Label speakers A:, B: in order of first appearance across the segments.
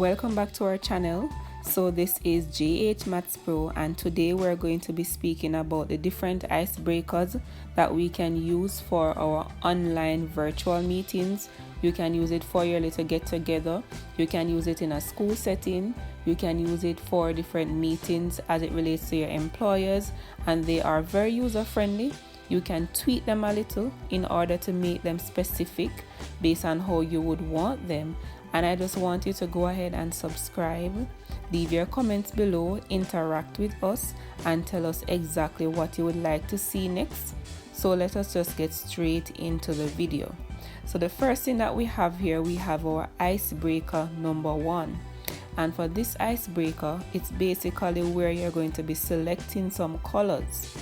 A: Welcome back to our channel. So this is JH Maths Pro, and today we're going to be speaking about the different icebreakers that we can use for our online virtual meetings. You can use it for your little get together, you can use it in a school setting, you can use it for different meetings as it relates to your employers, and they are very user friendly. You can tweak them a little in order to make them specific based on how you would want them. And I just want you to go ahead and subscribe, leave your comments below, interact with us, and tell us exactly what you would like to see next. So let us just get straight into the video. So the first thing that we have here, we have our icebreaker number 1. And for this icebreaker, it's basically where you're going to be selecting some colors.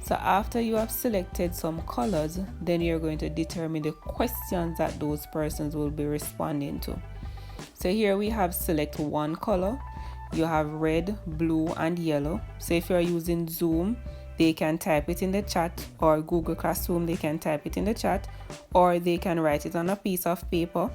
A: So after you have selected some colors, then you're going to determine the questions that those persons will be responding to. So here we have select one color. You have red, blue, and yellow. So if you're using Zoom, they can type it in the chat, or Google Classroom, they can type it in the chat, or they can write it on a piece of paper.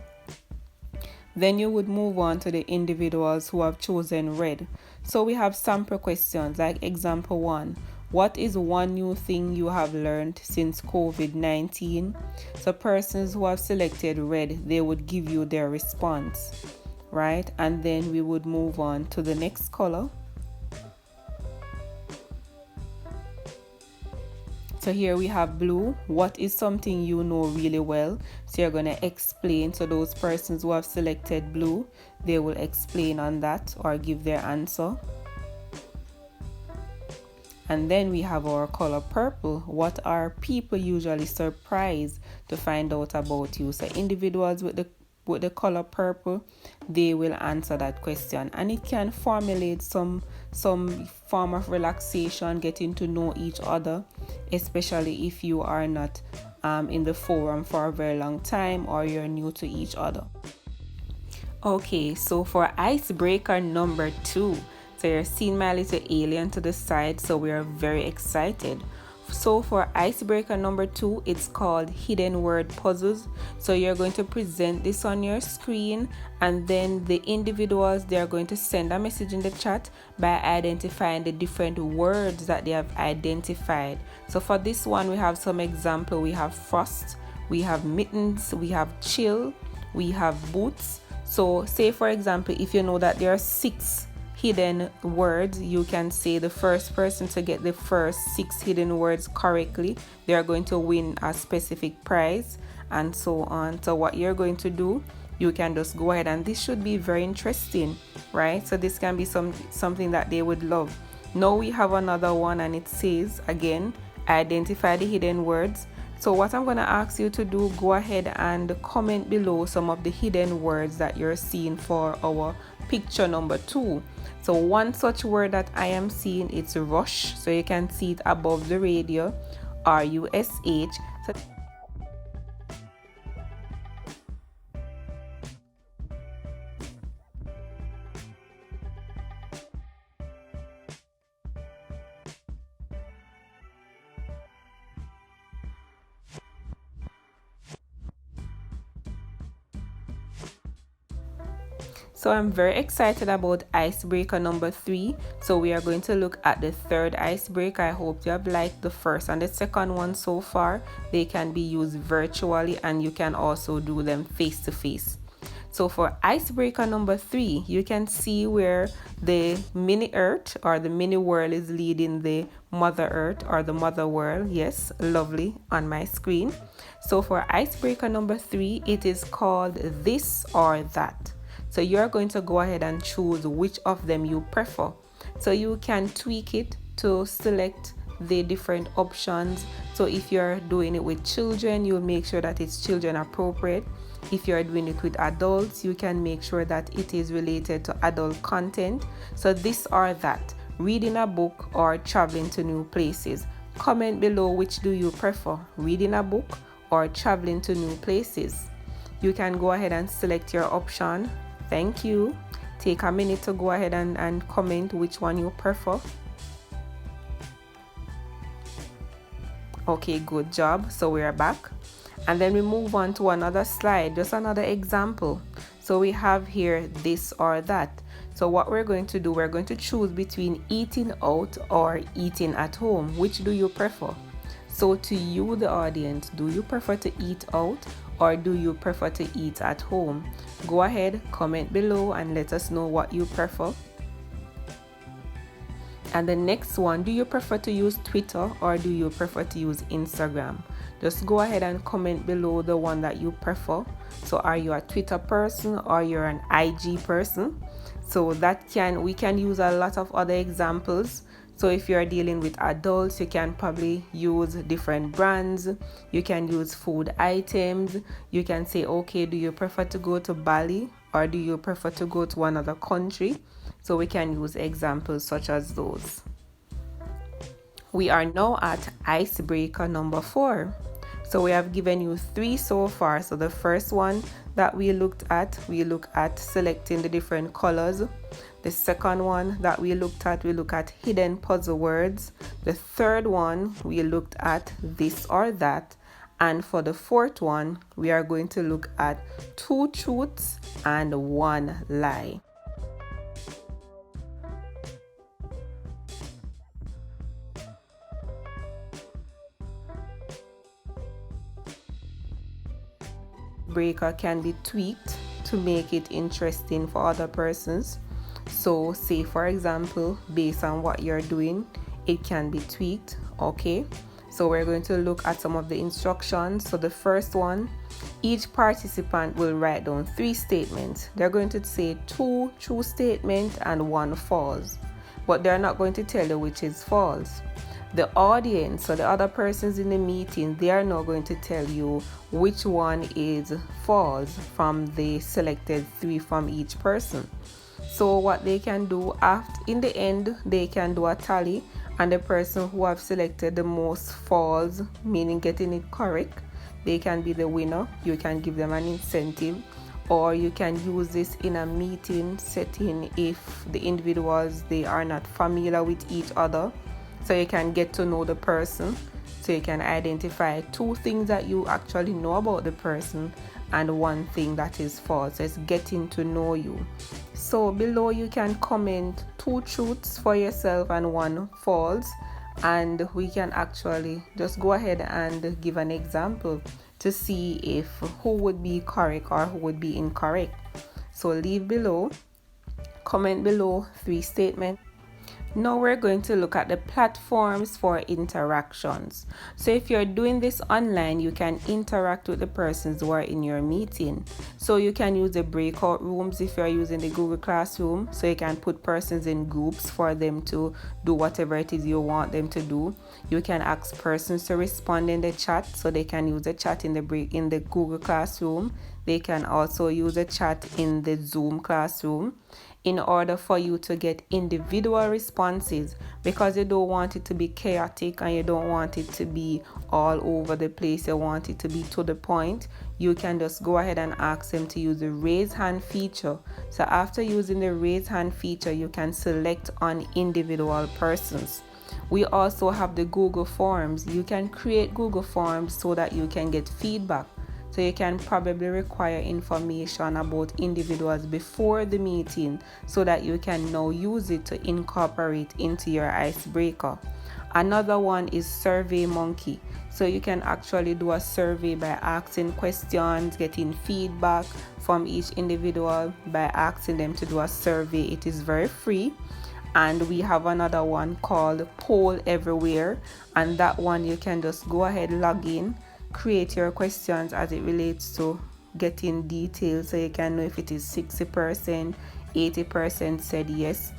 A: Then you would move on to the individuals who have chosen red. So we have sample questions like example 1. What is one new thing you have learned since COVID-19? So persons who have selected red, they would give you their response, right? And then we would move on to the next color. So here we have blue. What is something you know really well? So you're going to explain. So those persons who have selected blue, they will explain on that or give their answer. And then we have our color purple. What are people usually surprised to find out about you? So individuals with the color purple, they will answer that question, and it can formulate some form of relaxation, getting to know each other, especially if you are not in the forum for a very long time or you're new to each other. Okay, so for icebreaker number 2, so you're seeing my little alien to the side, so we are very excited. So for icebreaker number 2, it's called hidden word puzzles. So you're going to present this on your screen, and then the individuals, they are going to send a message in the chat by identifying the different words that they have identified. So for this one, we have some example. We have frost, we have mittens, we have chill, we have boots. So say for example, if you know that there are 6 hidden words, you can say the first person to get the first 6 hidden words correctly, they are going to win a specific prize, and so on. So what you're going to do, you can just go ahead, and this should be very interesting, right? So this can be something that they would love. Now we have another one, and it says again, identify the hidden words. So what I'm going to ask you to do, go ahead and comment below some of the hidden words that you're seeing for our picture number 2. So one such word that I am seeing, it's rush. So you can see it above the radio, RUSH. So So I'm very excited about icebreaker number 3. So we are going to look at the third icebreaker. I hope you have liked the first and the second one so far. They can be used virtually, and you can also do them face to face. So for icebreaker number 3, you can see where the mini earth or the mini world is leading the mother earth or the mother world. Yes, lovely, on my screen. So for icebreaker number 3, it is called this or that. So you're going to go ahead and choose which of them you prefer. So you can tweak it to select the different options. So if you're doing it with children, you'll make sure that it's children appropriate. If you're doing it with adults, you can make sure that it is related to adult content. So this or that, reading a book or traveling to new places. Comment below, which do you prefer, reading a book or traveling to new places. You can go ahead and select your option. Thank you. Take a minute to go ahead and comment which one you prefer. Okay, good job. So we're back. And then we move on to another slide, just another example. So we have here this or that. So what we're going to do, we're going to choose between eating out or eating at home. Which do you prefer? So to you, the audience, do you prefer to eat out or do you prefer to eat at home? Go ahead, comment below and let us know what you prefer. And the next one, do you prefer to use Twitter or do you prefer to use Instagram? Just go ahead and comment below the one that you prefer. So are you a Twitter person or you're an IG person? So we can use a lot of other examples. So if you're dealing with adults, you can probably use different brands. You can use food items. You can say, okay, do you prefer to go to Bali or do you prefer to go to another country? So we can use examples such as those. We are now at icebreaker number 4. So we have given you 3 so far. So the first one that we look at selecting the different colors. The second one that we look at hidden puzzle words. The third one, we looked at this or that. And for the fourth one, we are going to look at 2 truths and 1 lie. Breaker can be tweaked to make it interesting for other persons. So say for example, based on what you're doing, it can be tweaked. Okay, so we're going to look at some of the instructions. So the first one, each participant will write down 3 statements. They're going to say 2 true statements and 1 false, but they're not going to tell you which is false. The audience, so the other persons in the meeting, they are now going to tell you which one is false from the selected 3 from each person. So what they can do in the end, they can do a tally, and the person who have selected the most false, meaning getting it correct, they can be the winner. You can give them an incentive, or you can use this in a meeting setting if the individuals, they are not familiar with each other. So you can get to know the person, so you can identify 2 things that you actually know about the person and 1 thing that is false. So it's getting to know you. So below you can comment 2 truths for yourself and 1 false, and we can actually just go ahead and give an example to see if who would be correct or who would be incorrect. So leave below, comment below 3 statements. Now we're going to look at the platforms for interactions. So if you're doing this online, you can interact with the persons who are in your meeting. So you can use the breakout rooms if you're using the Google Classroom. So you can put persons in groups for them to do whatever it is you want them to do. You can ask persons to respond in the chat, so they can use the chat in the Google Classroom. They can also use a chat in the Zoom classroom, in order for you to get individual responses, because you don't want it to be chaotic and you don't want it to be all over the place. You want it to be to the point. You can just go ahead and ask them to use the raise hand feature. So after using the raise hand feature, you can select on individual persons. We also have the Google Forms. You can create Google Forms so that you can get feedback. So you can probably require information about individuals before the meeting, so that you can now use it to incorporate into your icebreaker. Another one is SurveyMonkey. So you can actually do a survey by asking questions, getting feedback from each individual by asking them to do a survey. It is very free. And we have another one called Poll Everywhere, and that one you can just go ahead, log in, create your questions as it relates to getting details, so you can know if it is 60%, 80% said yes,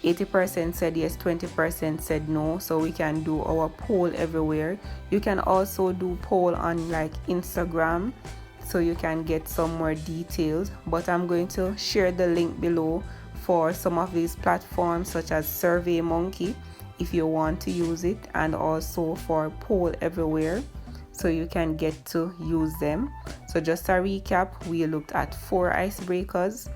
A: 80% said yes, 20% said no. So we can do our poll everywhere. You can also do poll on like Instagram, so you can get some more details, but I'm going to share the link below for some of these platforms such as SurveyMonkey if you want to use it, and also for Poll Everywhere, so you can get to use them. So just a recap, we looked at 4 icebreakers.